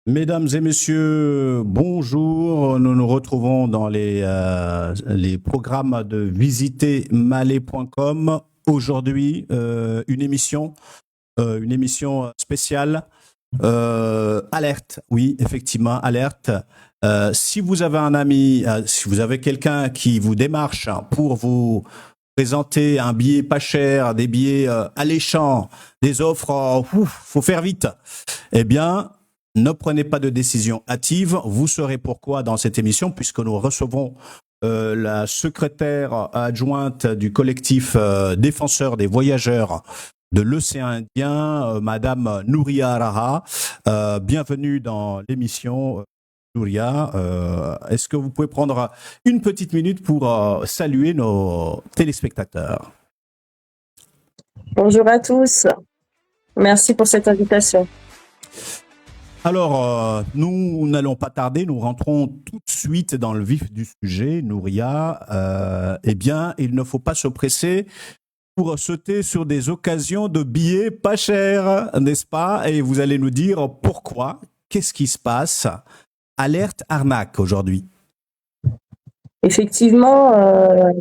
Mesdames et messieurs, bonjour. Nous nous retrouvons dans les programmes de visitermalais.com. Aujourd'hui, une émission spéciale. Alerte, oui, effectivement, alerte. Si vous avez un ami, si vous avez quelqu'un qui vous démarche pour vous présenter un billet pas cher, des billets alléchants, des offres, faut faire vite. Eh bien, ne prenez pas de décision hâtive. Vous saurez pourquoi dans cette émission, puisque nous recevons la secrétaire adjointe du collectif défenseur des voyageurs de l'océan Indien, Madame Nouria Raha. Bienvenue dans l'émission, Nouria. Est-ce que vous pouvez prendre une petite minute pour saluer nos téléspectateurs? Bonjour à tous. Merci pour cette invitation. Alors, nous n'allons pas tarder, nous rentrons tout de suite dans le vif du sujet, Nouria. Eh bien, il ne faut pas se presser pour sauter sur des occasions de billets pas chers, n'est-ce pas? Et vous allez nous dire pourquoi, qu'est-ce qui se passe? Alerte arnaque aujourd'hui. Effectivement,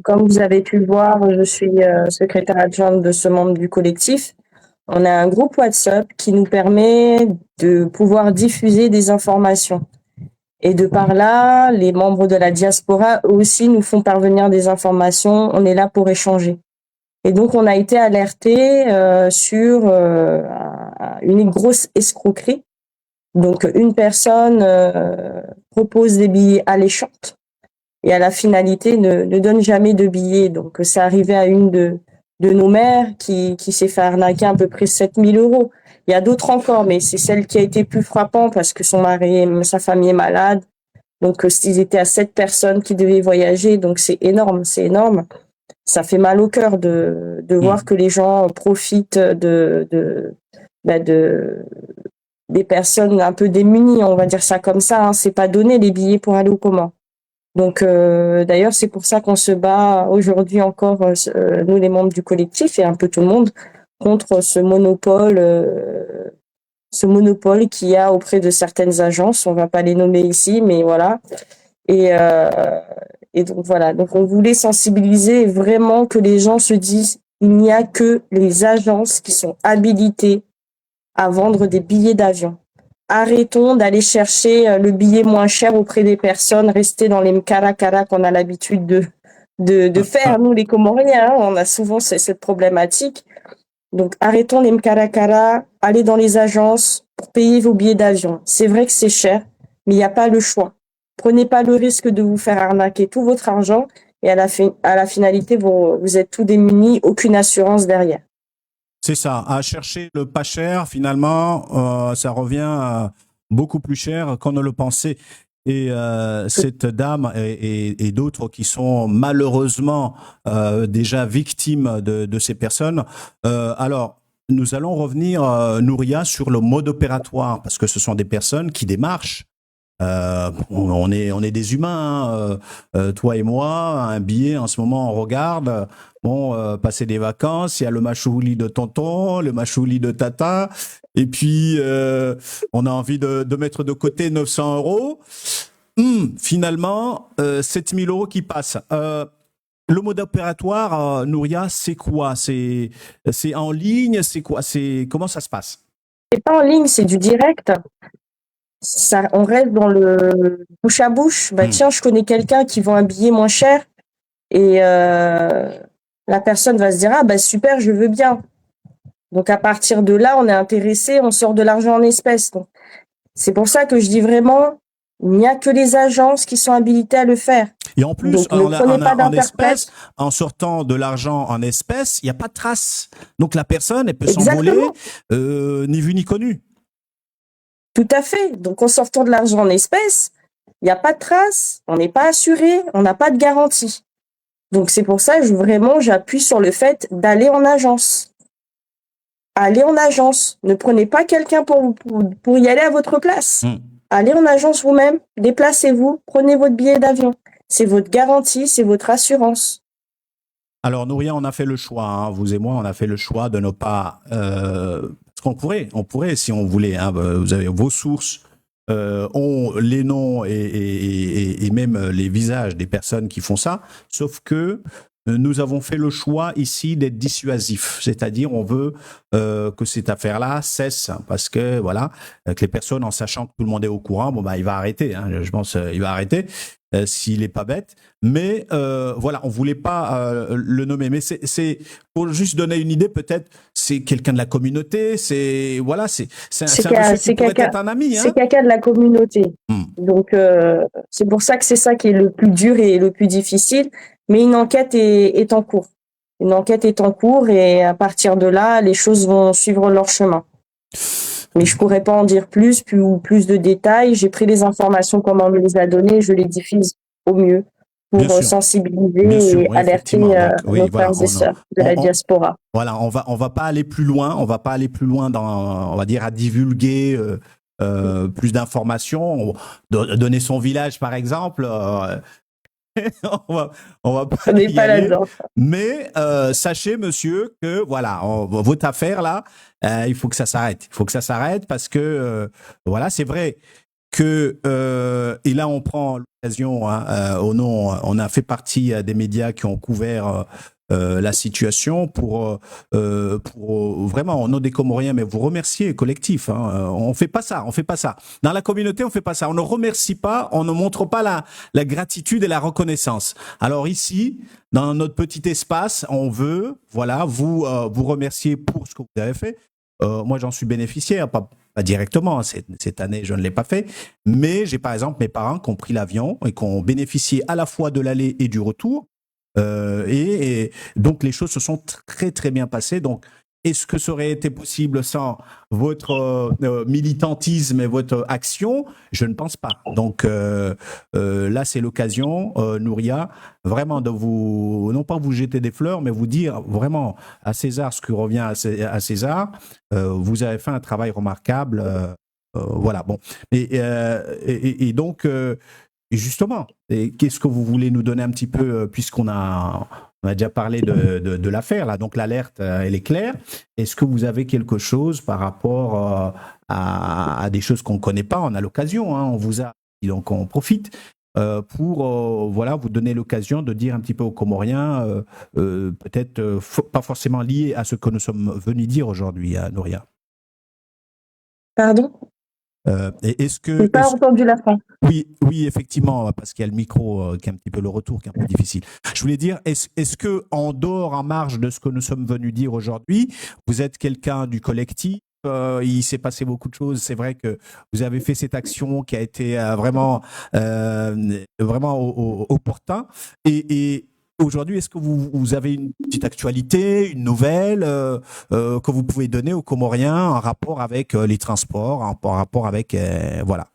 comme vous avez pu le voir, je suis secrétaire adjointe de ce membre du collectif. On a un groupe WhatsApp qui nous permet de pouvoir diffuser des informations. Et de par là, les membres de la diaspora eux aussi nous font parvenir des informations. On est là pour échanger. Et donc, on a été alerté sur une grosse escroquerie. Donc, une personne propose des billets alléchants et à la finalité ne donne jamais de billets. Donc, ça arrivait à une de nos mères qui s'est fait arnaquer à peu près 7 000 euros. Il y a d'autres encore, mais c'est celle qui a été plus frappante parce que son mari, sa famille est malade. Donc, ils étaient à 7 personnes qui devaient voyager. Donc, c'est énorme, c'est énorme. Ça fait mal au cœur de voir que les gens profitent des personnes un peu démunies, on va dire ça comme ça. Hein. C'est pas donné les billets pour aller au coma. Donc, d'ailleurs, c'est pour ça qu'on se bat aujourd'hui encore, nous les membres du collectif et un peu tout le monde, contre ce monopole qu'il y a auprès de certaines agences. On va pas les nommer ici, mais voilà. Et donc voilà, donc on voulait sensibiliser vraiment que les gens se disent il n'y a que les agences qui sont habilitées à vendre des billets d'avion. Arrêtons d'aller chercher le billet moins cher auprès des personnes, rester dans les mkara qu'on a l'habitude de faire, nous les Comoriens, hein, on a souvent cette problématique. Donc arrêtons les mkara, allez dans les agences pour payer vos billets d'avion. C'est vrai que c'est cher, mais il n'y a pas le choix. Prenez pas le risque de vous faire arnaquer tout votre argent et à la finalité, vous êtes tout démunis, aucune assurance derrière. C'est ça, à chercher le pas cher, finalement, ça revient beaucoup plus cher qu'on ne le pensait. Et cette dame et d'autres qui sont malheureusement déjà victimes de ces personnes. Alors, nous allons revenir, Nouria, sur le mode opératoire, parce que ce sont des personnes qui démarchent. On est des humains, hein. Toi et moi, un billet en ce moment on regarde, passer des vacances, il y a le machouli de tonton, le machouli de tata, et puis on a envie de mettre de côté 900 euros. Finalement, 7 000 euros qui passent. Le mode opératoire, Nouria, c'est quoi? C'est en ligne? C'est quoi? Comment ça se passe? C'est pas en ligne, c'est du direct. Ça, on reste dans le bouche à bouche. Tiens, je connais quelqu'un qui vend un billet moins cher et la personne va se dire super, je veux bien. Donc à partir de là, on est intéressé, on sort de l'argent en espèces. Donc, c'est pour ça que je dis vraiment, il n'y a que les agences qui sont habilitées à le faire. Et en plus, en espèces, en sortant de l'argent en espèces, il n'y a pas de trace. Donc la personne, elle peut s'envoler, ni vu ni connu. Tout à fait. Donc, en sortant de l'argent en espèces, il n'y a pas de trace, on n'est pas assuré, on n'a pas de garantie. Donc, c'est pour ça que j'appuie sur le fait d'aller en agence. Allez en agence. Ne prenez pas quelqu'un pour y aller à votre place. Allez en agence vous-même, déplacez-vous, prenez votre billet d'avion. C'est votre garantie, c'est votre assurance. Alors, Nouria, on a fait le choix, hein, vous et moi, on a fait le choix de ne pas... parce qu'on pourrait, si on voulait, hein, vous avez vos sources, ont les noms et même les visages des personnes qui font ça, sauf que nous avons fait le choix ici d'être dissuasif, c'est-à-dire on veut que cette affaire-là cesse parce que voilà, que les personnes en sachant que tout le monde est au courant, bon bah il va arrêter, hein, je pense il va arrêter s'il est pas bête, mais voilà, on voulait pas le nommer, mais c'est pour juste donner une idée peut-être, c'est quelqu'un de la communauté, c'est voilà, c'est un monsieur qui pourrait être un ami, hein. C'est quelqu'un de la communauté. Donc c'est pour ça que c'est ça qui est le plus dur et le plus difficile. Mais une enquête est en cours. Une enquête est en cours et à partir de là, les choses vont suivre leur chemin. Mais je pourrais pas en dire plus de détails. J'ai pris les informations comme on me les a données, je les diffuse au mieux pour sensibiliser et alerter nos frères et sœurs de la diaspora. Voilà, on va pas aller plus loin. On va pas aller plus loin dans, on va dire, à divulguer plus d'informations. Donner son village, par exemple. on va pas y aller. Mais sachez, monsieur, que voilà, votre affaire là, il faut que ça s'arrête. Il faut que ça s'arrête parce que voilà, c'est vrai que et là on prend l'occasion, hein, on a fait partie des médias qui ont couvert la situation pour vraiment au nom des Comoriens, mais vous remercier collectif. Hein, on fait pas ça. Dans la communauté, on fait pas ça. On ne remercie pas, on ne montre pas la gratitude et la reconnaissance. Alors ici, dans notre petit espace, on veut voilà vous remercier pour ce que vous avez fait. Moi, j'en suis bénéficiaire, pas directement. Cette année, je ne l'ai pas fait, mais j'ai par exemple mes parents qui ont pris l'avion et qui ont bénéficié à la fois de l'aller et du retour. Et donc les choses se sont très très bien passées. Donc est-ce que ça aurait été possible sans votre militantisme et votre action? Je ne pense pas. Donc là c'est l'occasion, Nouria, vraiment de vous, non pas vous jeter des fleurs, mais vous dire vraiment à César ce qui revient à César. Vous avez fait un travail remarquable. Voilà, bon. Et donc et justement, qu'est-ce que vous voulez nous donner un petit peu, puisqu'on a déjà parlé de l'affaire, là, donc l'alerte, elle est claire. Est-ce que vous avez quelque chose par rapport à des choses qu'on ne connaît pas? On a l'occasion, hein, on vous a, donc on profite pour voilà, vous donner l'occasion de dire un petit peu aux Comoriens, peut-être pas forcément lié à ce que nous sommes venus dire aujourd'hui, à Nouria. Pardon? Est-ce que... J'ai pas entendu la fin. Oui, effectivement, parce qu'il y a le micro qui est un petit peu le retour qui est un peu difficile. Je voulais dire, est-ce que en dehors, en marge de ce que nous sommes venus dire aujourd'hui, vous êtes quelqu'un du collectif? Il s'est passé beaucoup de choses. C'est vrai que vous avez fait cette action qui a été vraiment opportun. Et aujourd'hui, est-ce que vous avez une petite actualité, une nouvelle que vous pouvez donner aux Comoriens en rapport avec les transports, en rapport avec voilà.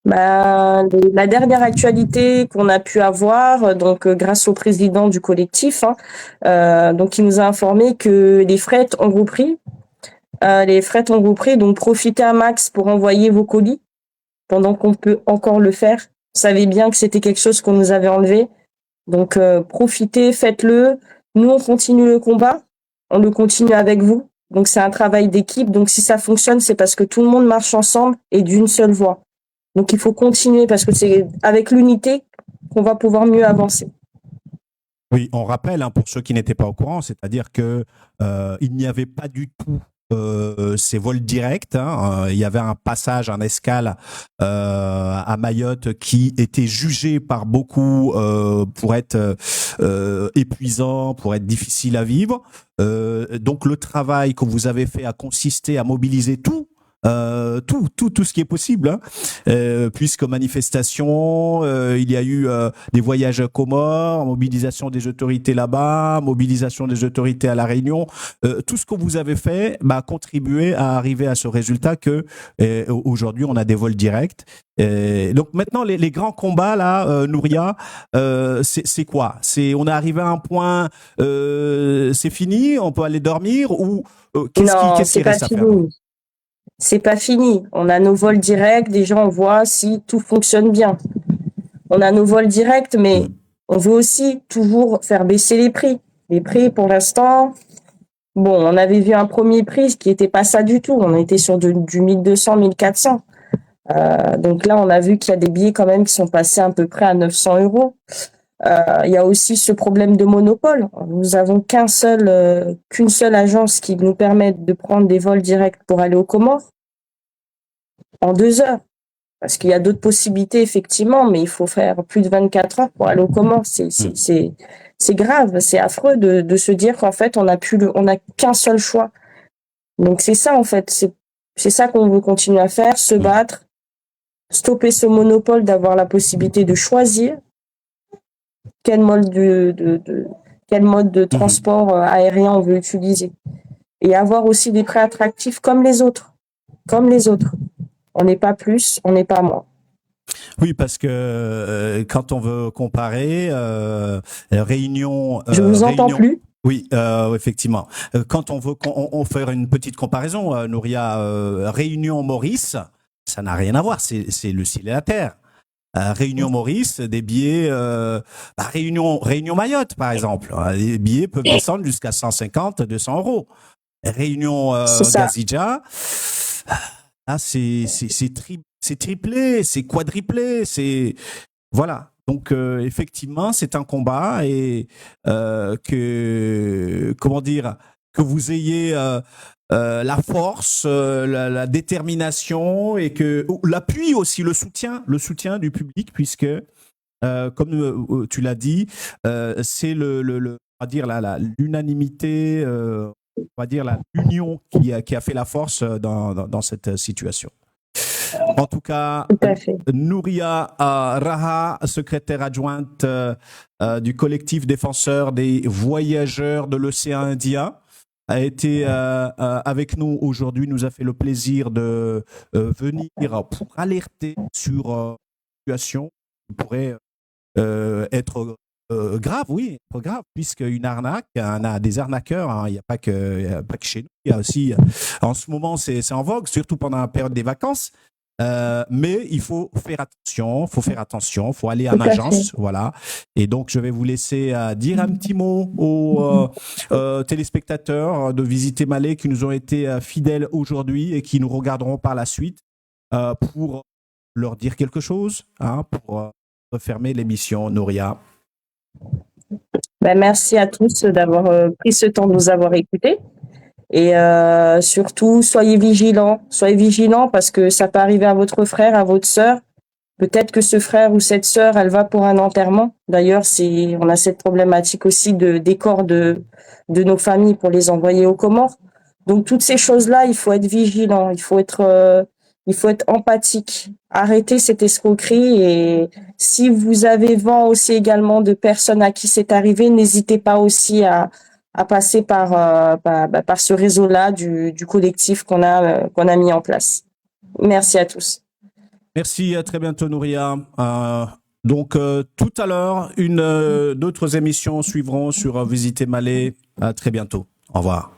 La dernière actualité qu'on a pu avoir, donc grâce au président du collectif, donc il nous a informé que les fret ont repris. Donc profitez à max pour envoyer vos colis pendant qu'on peut encore le faire. Vous savez bien que c'était quelque chose qu'on nous avait enlevé. Donc profitez, faites-le. Nous, on continue le combat. On le continue avec vous. Donc c'est un travail d'équipe. Donc si ça fonctionne, c'est parce que tout le monde marche ensemble et d'une seule voix. Donc il faut continuer parce que c'est avec l'unité qu'on va pouvoir mieux avancer. Oui, on rappelle, hein, pour ceux qui n'étaient pas au courant, c'est-à-dire que il n'y avait pas du tout ces vols directs. Hein. Il y avait un passage en escale à Mayotte qui était jugé par beaucoup pour être épuisant, pour être difficile à vivre. Donc le travail que vous avez fait a consisté à mobiliser tout ce qui est possible, hein. Puisque manifestation, il y a eu des voyages à Comores, mobilisation des autorités là-bas, mobilisation des autorités à La Réunion. Tout ce que vous avez fait a contribué à arriver à ce résultat que aujourd'hui on a des vols directs. Donc maintenant les grands combats là, Nouria, c'est quoi? On est arrivé à un point, c'est fini, on peut aller dormir ou qu'est-ce qui reste à faire? C'est pas fini. On a nos vols directs. Déjà, on voit si tout fonctionne bien. On a nos vols directs, mais on veut aussi toujours faire baisser les prix. Les prix, pour l'instant, Bon, on avait vu un premier prix qui était pas ça du tout. On était sur du 1200, 1400. Donc là, on a vu qu'il y a des billets quand même qui sont passés à peu près à 900 euros. Il y a aussi ce problème de monopole. Nous avons qu'une seule agence qui nous permet de prendre des vols directs pour aller aux Comores en 2 heures. Parce qu'il y a d'autres possibilités, effectivement, mais il faut faire plus de 24 heures pour aller aux Comores. C'est grave, c'est affreux de se dire qu'en fait, on n'a qu'un seul choix. Donc c'est ça, en fait, c'est ça qu'on veut continuer à faire, se battre, stopper ce monopole d'avoir la possibilité de choisir quel mode de transport aérien on veut utiliser. Et avoir aussi des prix attractifs comme les autres. Comme les autres. On n'est pas plus, on n'est pas moins. Oui, parce que quand on veut comparer, Réunion... Je vous entends plus. Oui, effectivement. Quand on veut on faire une petite comparaison, Nouria, Réunion-Maurice, ça n'a rien à voir, c'est le ciel et la terre. Réunion-Maurice, des billets, Réunion-Mayotte, par exemple. Les billets peuvent descendre jusqu'à 150, 200 euros. Réunion-Gazidja, là, c'est triplé, c'est quadruplé, voilà. Donc effectivement, c'est un combat et que vous ayez la force, la détermination et que l'appui aussi, le soutien du public, puisque comme tu l'as dit, c'est on va dire l'unanimité, on va dire l'union qui a fait la force dans cette situation. En tout cas, Nouria Raha, secrétaire adjointe du collectif défenseur des voyageurs de l'océan Indien, a été avec nous aujourd'hui, nous a fait le plaisir de venir pour alerter sur une situation qui pourrait être grave, oui, grave, puisqu'une arnaque, on a des arnaqueurs, hein, il n'y a pas que chez nous, il y a aussi, en ce moment, c'est en vogue, surtout pendant la période des vacances. Mais il faut faire attention, faut aller en agence, voilà. Et donc je vais vous laisser dire un petit mot aux téléspectateurs de Visiter Malais qui nous ont été fidèles aujourd'hui et qui nous regarderont par la suite pour leur dire quelque chose, hein, pour refermer l'émission. Nouria. Merci à tous d'avoir pris ce temps de nous avoir écoutés. Et surtout, soyez vigilants parce que ça peut arriver à votre frère, à votre sœur. Peut-être que ce frère ou cette sœur, elle va pour un enterrement. D'ailleurs, on a cette problématique aussi des corps de nos familles pour les envoyer aux Comores. Donc toutes ces choses-là, il faut être vigilant, il faut être empathique. Arrêtez cette escroquerie et si vous avez vent aussi également de personnes à qui c'est arrivé, n'hésitez pas aussi à passer par ce réseau-là du collectif qu'on a mis en place. Merci à tous. Merci, à très bientôt Nouria. Donc tout à l'heure, d'autres émissions suivront sur Visiter Malais. À très bientôt. Au revoir.